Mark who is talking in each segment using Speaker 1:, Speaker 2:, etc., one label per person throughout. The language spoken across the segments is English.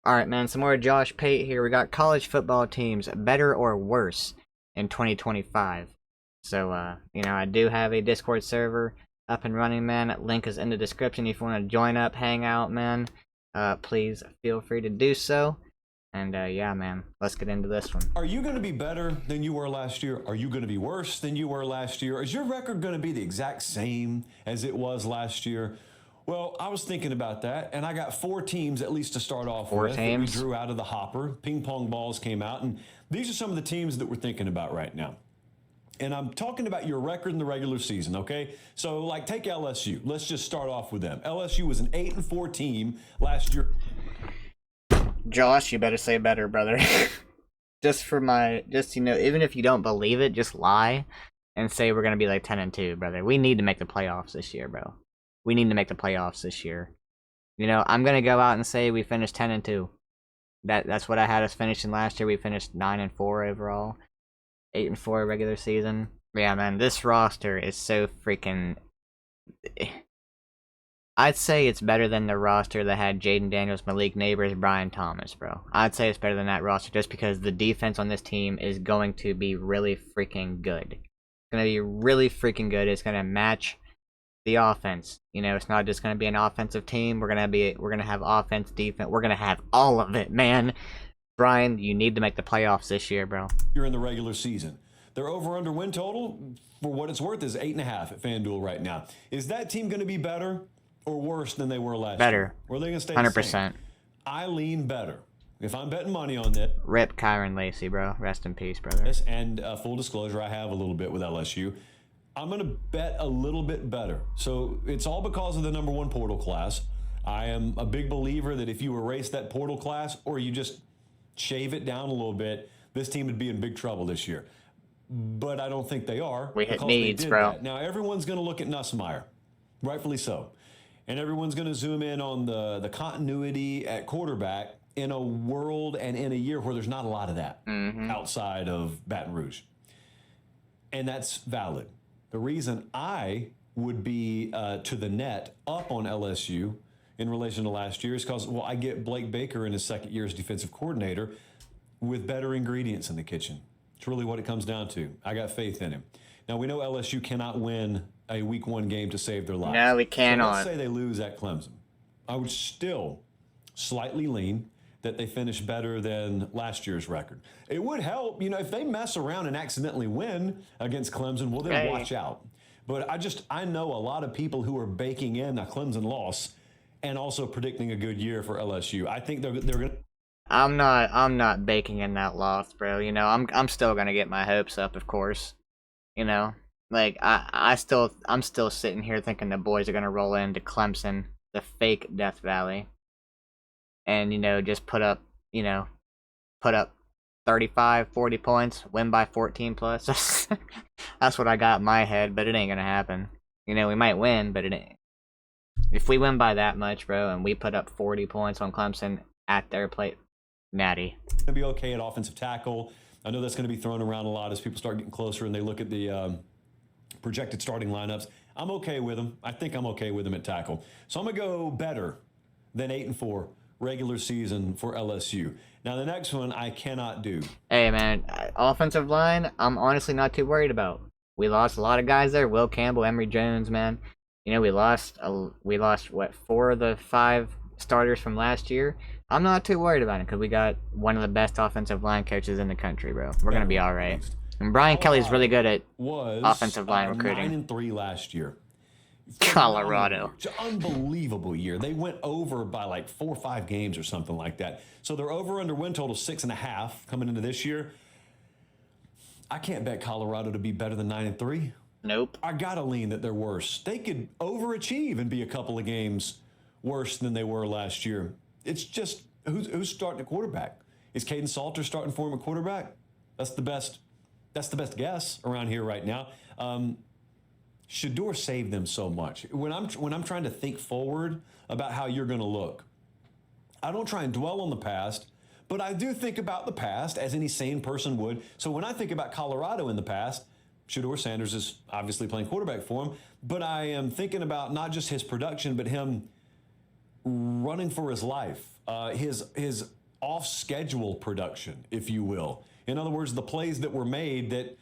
Speaker 1: Alright, man, some more Josh Pate here. We got college football teams, better or worse in 2025. So, I do have a Discord server up and running, man. Link is in the description if you want to join up, hang out, man. Please feel free to do so. And, yeah, man, let's get into this one.
Speaker 2: Are you going to be better than you were last year? Are you going to be worse than you were last year? Is your record going to be the exact same as it was last year? Well, I was thinking about that, and I got 4 teams at least to start off
Speaker 1: Four
Speaker 2: with
Speaker 1: teams?
Speaker 2: that we drew out of the hopper. Ping pong balls came out, and these are some of the teams that we're thinking about right now. And I'm talking about your record in the regular season, okay? So, like, take LSU. Let's just start off with them. LSU was an 8-4 team last year.
Speaker 1: Josh, you better say better, brother. Even if you don't believe it, just lie and say we're gonna be like 10-2, brother. We need to make the playoffs this year, bro. We need to make the playoffs this year. I'm gonna go out and say we finished 10-2. That's what I had us finishing last year. We finished 9-4 overall, 8-4 regular season. Yeah, man, this roster is so freaking. I'd say it's better than the roster that had Jaden Daniels, Malik Neighbors, Brian Thomas, bro. I'd say it's better than that roster just because the defense on this team is going to be really freaking good. It's gonna be really freaking good. It's gonna match the offense. It's not just gonna be an offensive team. We're gonna have offense, defense. We're gonna have all of it, man. Brian, you need to make the playoffs this year, bro.
Speaker 2: You're in the regular season. Their over-under win total, for what it's worth, is 8.5 at FanDuel right now. Is that team going to be better or worse than they were last year?
Speaker 1: Better.
Speaker 2: Or are they going to stay
Speaker 1: 100%.
Speaker 2: the same? I lean better. If I'm betting money on that.
Speaker 1: Rip Kyron Lacey, bro. Rest in peace, brother.
Speaker 2: And full disclosure, I have a little bit with LSU. I'm going to bet a little bit better. So it's all because of the number 1 portal class. I am a big believer that if you erase that portal class or you just shave it down a little bit, this team would be in big trouble this year. But I don't think they are.
Speaker 1: We hit needs, bro.
Speaker 2: That. Now, everyone's going to look at Nussmeier, rightfully so. And everyone's going to zoom in on the continuity at quarterback in a world and in a year where there's not a lot of that outside of Baton Rouge. And that's valid. The reason I would be to the net up on LSU in relation to last year is because, well, I get Blake Baker in his second year as defensive coordinator with better ingredients in the kitchen. It's really what it comes down to. I got faith in him. Now, we know LSU cannot win a week 1 game to save their lives.
Speaker 1: No, we cannot.
Speaker 2: So let's say they lose at Clemson. I would still slightly lean that they finish better than last year's record. It would help, if they mess around and accidentally win against Clemson, well, then watch out. But I know a lot of people who are baking in a Clemson loss and also predicting a good year for LSU. I think they're going to.
Speaker 1: I'm not baking in that loss, bro. I'm still gonna get my hopes up, of course. Like I'm still sitting here thinking the boys are gonna roll into Clemson, the fake Death Valley, and just put up 35, 40 points, win by 14 plus. That's what I got in my head, but it ain't gonna happen. We might win, but it ain't. If we win by that much, bro, and we put up 40 points on Clemson at their plate, natty.
Speaker 2: Going to be okay at offensive tackle. I know that's going to be thrown around a lot as people start getting closer and they look at the projected starting lineups. I'm okay with them. I think I'm okay with them at tackle. So I'm going to go better than 8-4 regular season for LSU. Now, the next one I cannot do.
Speaker 1: Hey, man, offensive line, I'm honestly not too worried about. We lost a lot of guys there. Will Campbell, Emory Jones, man. We lost what, 4 of the 5 starters from last year. I'm not too worried about it because we got one of the best offensive line coaches in the country, bro. We're gonna be all right. And Brian Kelly's really good at offensive line recruiting.
Speaker 2: 9-3 last year.
Speaker 1: Colorado.
Speaker 2: It's an unbelievable year. They went over by like 4 or 5 games or something like that. So their over/under win total 6.5 coming into this year. I can't bet Colorado to be better than 9-3.
Speaker 1: Nope.
Speaker 2: I gotta lean that they're worse. They could overachieve and be a couple of games worse than they were last year. It's just who's starting at quarterback? Is Caden Salter starting for him at quarterback? That's the best guess around here right now. Shador saved them so much. When I'm trying to think forward about how you're going to look, I don't try and dwell on the past, but I do think about the past as any sane person would. So when I think about Colorado in the past, Shador Sanders is obviously playing quarterback for him, but I am thinking about not just his production, but him running for his life, his off-schedule production, if you will. In other words, the plays that were made that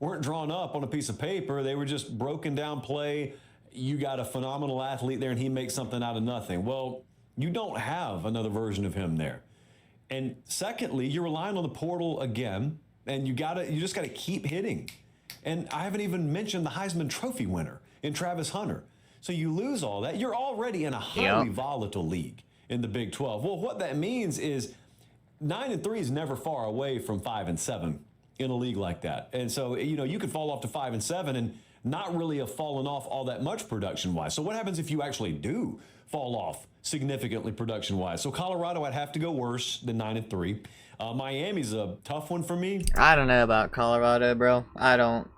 Speaker 2: weren't drawn up on a piece of paper, they were just broken down play. You got a phenomenal athlete there, and he makes something out of nothing. Well, you don't have another version of him there. And secondly, you're relying on the portal again, and you just got to keep hitting. And I haven't even mentioned the Heisman Trophy winner in Travis Hunter. So you lose all that. You're already in a highly volatile league in the Big 12. Well, what that means is 9-3 is never far away from 5-7 in a league like that. And so, you could fall off to 5-7 and not really have fallen off all that much production-wise. So what happens if you actually do fall off significantly production-wise? So Colorado, I'd have to go worse than 9-3. Miami's a tough one for me.
Speaker 1: I don't know about Colorado, bro. I don't,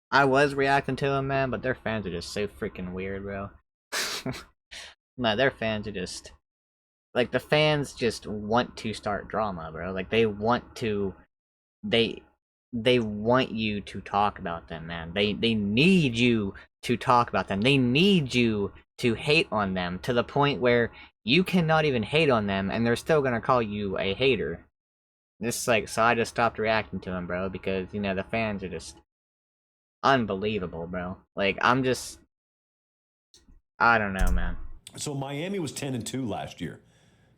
Speaker 1: I was reacting to them, man, but their fans are just so freaking weird, bro. No, their fans are just... Like, the fans just want to start drama, bro. Like, they want to... They want you to talk about them, man. They need you to talk about them. They need you to hate on them to the point where you cannot even hate on them, and they're still gonna call you a hater. This so I just stopped reacting to them, bro, because, the fans are just unbelievable, bro. Like, I don't know, man.
Speaker 2: So Miami was 10-2 last year.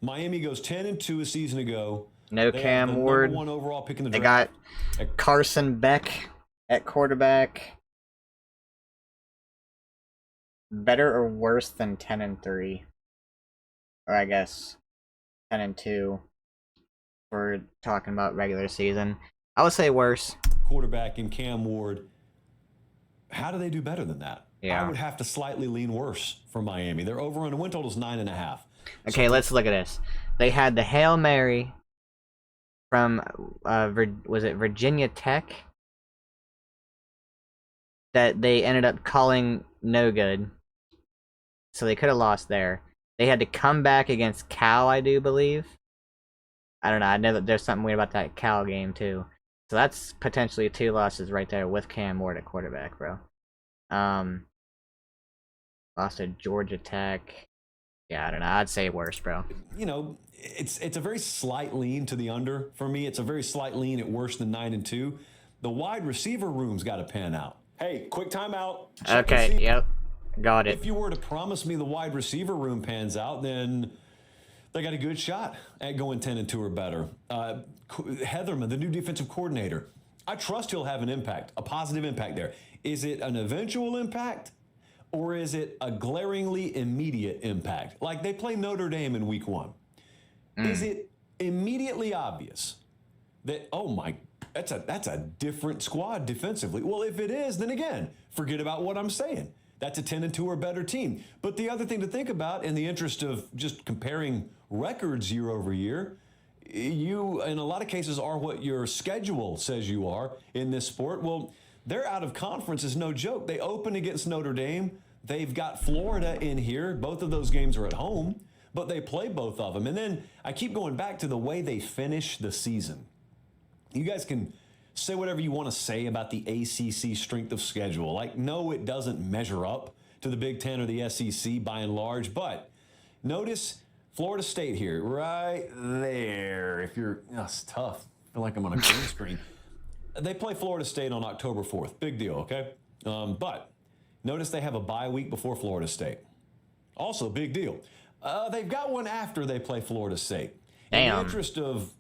Speaker 2: Miami goes 10-2 a season ago.
Speaker 1: No
Speaker 2: they
Speaker 1: Cam Ward.
Speaker 2: #1 overall pick in the
Speaker 1: They
Speaker 2: draft.
Speaker 1: got Carson Beck at quarterback. Better or worse than 10-3? Or I guess 10-2. We're talking about regular season. I would say worse.
Speaker 2: Quarterback in Cam Ward. How do they do better than that?
Speaker 1: Yeah.
Speaker 2: I would have to slightly lean worse for Miami. Their over-under win total is 9.5.
Speaker 1: Okay, let's look at this. They had the Hail Mary from, was it Virginia Tech? That they ended up calling no good. So they could have lost there. They had to come back against Cal, I do believe. I don't know. I know that there's something weird about that Cal game, too. So that's potentially 2 losses right there with Cam Ward at quarterback, bro. Lost to Georgia Tech. Yeah, I don't know. I'd say worse, bro.
Speaker 2: It's a very slight lean to the under for me. It's a very slight lean at worse than 9-2. The wide receiver room's got to pan out. Hey, quick timeout.
Speaker 1: Okay, yep. Got it.
Speaker 2: If you were to promise me the wide receiver room pans out, then they got a good shot at going 10-2 or better. Heatherman, the new defensive coordinator, I trust he'll have an impact, a positive impact there. Is it an eventual impact? Or is it a glaringly immediate impact? Like they play Notre Dame in week 1. Is it immediately obvious that, that's a different squad defensively? Well, if it is, then again, forget about what I'm saying. That's a 10-2 or better team. But the other thing to think about in the interest of just comparing records year over year, you, in a lot of cases, are what your schedule says you are in this sport. Well, they're out of conference is no joke. They open against Notre Dame. They've got Florida in here. Both of those games are at home, but they play both of them. And then I keep going back to the way they finish the season. You guys can say whatever you want to say about the ACC strength of schedule. Like, no, it doesn't measure up to the Big Ten or the SEC by and large, but notice Florida State here, right there. It's tough. I feel like I'm on a green screen. They play Florida State on October 4th. Big deal, okay? But notice they have a bye week before Florida State. Also, big deal. They've got one after they play Florida State.
Speaker 1: Damn.
Speaker 2: In the interest of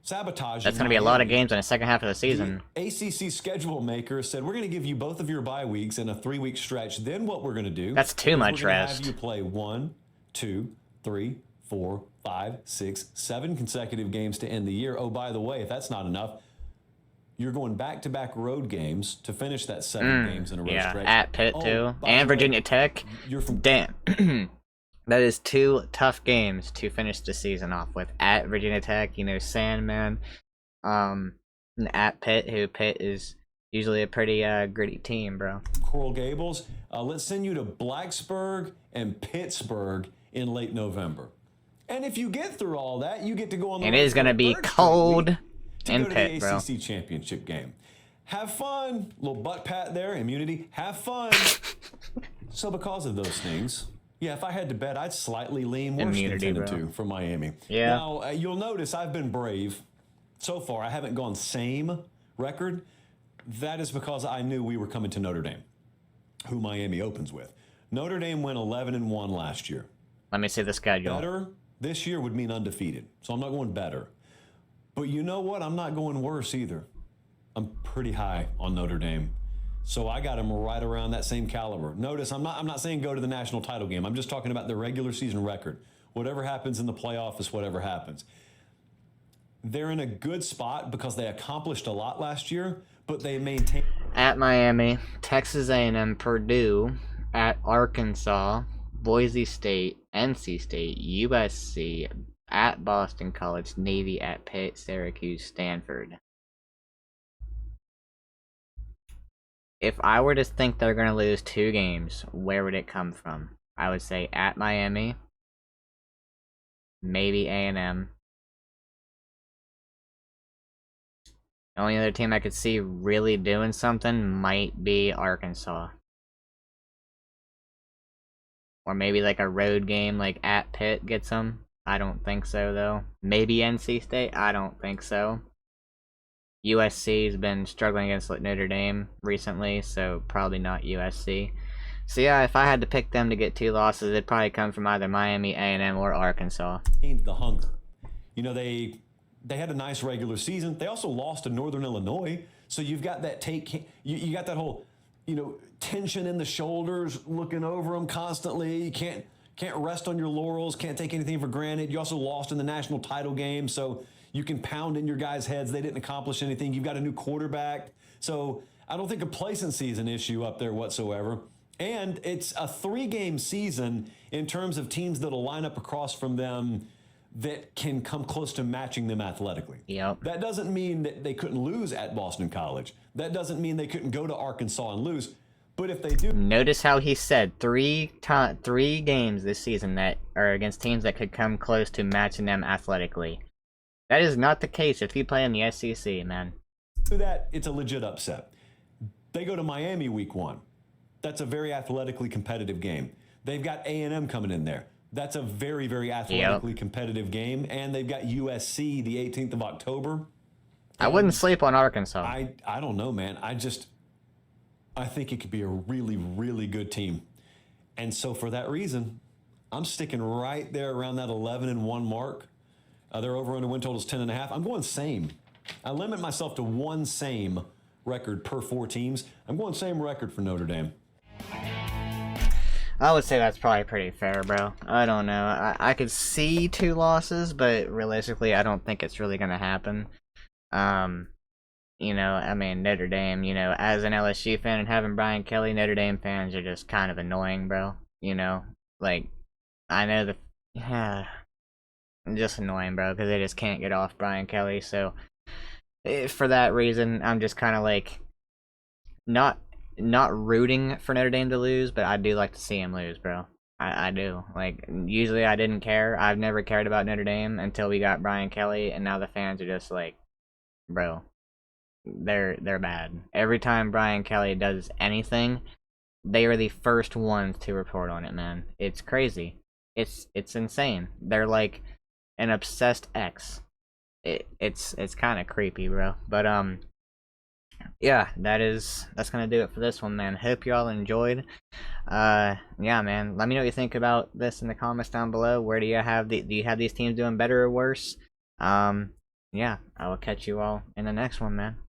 Speaker 2: sabotage.
Speaker 1: That's going to be a lot of games in the second half of the season.
Speaker 2: The ACC schedule maker said, we're going to give you both of your bye weeks in a 3-week stretch. Then what we're going to do...
Speaker 1: That's too much rest.
Speaker 2: Have you play 1, 2, 3, 4, 5, 6, 7 consecutive games to end the year. Oh, by the way, if that's not enough, you're going back-to-back road games to finish that 7 games in a row stretch.
Speaker 1: At Pitt, too. And Virginia Tech.
Speaker 2: You're from...
Speaker 1: Damn. That is 2 tough games to finish the season off with. At Virginia Tech, Sandman. And at Pitt, who Pitt is usually a pretty gritty team, bro.
Speaker 2: Coral Gables. Let's send you to Blacksburg and Pittsburgh in late November. And if you get through all that, you get to go on the
Speaker 1: It is going to be cold in Pitt, bro.
Speaker 2: ACC championship game. Have fun. Little butt pat there, immunity. Have fun. So because of those things, Yeah, if I had to bet, I'd slightly lean worse
Speaker 1: Immunity,
Speaker 2: than 10
Speaker 1: bro.
Speaker 2: and 2 for Miami.
Speaker 1: Yeah.
Speaker 2: Now, you'll notice I've been brave. So far, I haven't gone same record. That is because I knew we were coming to Notre Dame, who Miami opens with. Notre Dame went 11-1 last year.
Speaker 1: Let me see the schedule.
Speaker 2: Better this year would mean undefeated. So I'm not going better. But you know what? I'm not going worse either. I'm pretty high on Notre Dame. So I got them right around that same caliber. Notice I'm not saying go to the national title game. I'm just talking about the regular season record. Whatever happens in the playoff is whatever happens. They're in a good spot because they accomplished a lot last year, but they maintain
Speaker 1: at Miami, Texas A&M, Purdue, at Arkansas, Boise State, NC State, USC, at Boston College, Navy, at Pitt, Syracuse, Stanford. If I were to think they're going to lose 2 games, where would it come from? I would say at Miami, maybe A&M. The only other team I could see really doing something might be Arkansas. Or maybe like a road game like at Pitt gets them. I don't think so though. Maybe NC State? I don't think so. USC's been struggling against Notre Dame recently, so probably not USC. So yeah, if I had to pick them to get 2 losses, it'd probably come from either Miami, A&M, or Arkansas.
Speaker 2: the hunger. You know, they had a nice regular season. They also lost to Northern Illinois, so you've got that you got that whole, you know, tension in the shoulders, looking over them constantly. You can't rest on your laurels, can't take anything for granted. You also lost in the national title game, so you can pound in your guys' heads. They didn't accomplish anything. You've got a new quarterback. So I don't think complacency is an issue up there whatsoever. And it's a 3-game season in terms of teams that'll line up across from them that can come close to matching them athletically.
Speaker 1: Yep.
Speaker 2: That doesn't mean that they couldn't lose at Boston College. That doesn't mean they couldn't go to Arkansas and lose. But if they do...
Speaker 1: Notice how he said 3 games this season that are against teams that could come close to matching them athletically. That is not the case if you play in the SEC, man.
Speaker 2: Do that, it's a legit upset. They go to Miami week 1. That's a very athletically competitive game. They've got A&M coming in there. That's a very, very athletically competitive game. And they've got USC the 18th of October.
Speaker 1: I wouldn't sleep on Arkansas.
Speaker 2: I don't know, man. I think it could be a really, really good team. And so for that reason, I'm sticking right there around that 11-1 mark. Their over-under win total is 10.5. I'm going same. I limit myself to 1 same record per 4 teams. I'm going same record for Notre Dame.
Speaker 1: I would say that's probably pretty fair, bro. I don't know. I could see 2 losses, but realistically, I don't think it's really going to happen. You know, I mean, Notre Dame, you know, as an LSU fan and having Brian Kelly, Notre Dame fans are just kind of annoying, bro. You know, like, I know just annoying, bro, because they just can't get off Brian Kelly. So for that reason, I'm just kind of like not rooting for Notre Dame to lose, but I do like to see him lose, bro. I do. Like, usually I didn't care. I've never cared about Notre Dame until we got Brian Kelly, and now the fans are just like, bro, they're bad. Every time Brian Kelly does anything, they are the first ones to report on it, man. It's crazy. It's insane. They're like an obsessed ex. It's kind of creepy, bro. But yeah, that's gonna do it for this one, man. Hope y'all enjoyed. Yeah, man. Let me know what you think about this in the comments down below. Where do you have do you have these teams doing better or worse? Yeah, I will catch you all in the next one, man.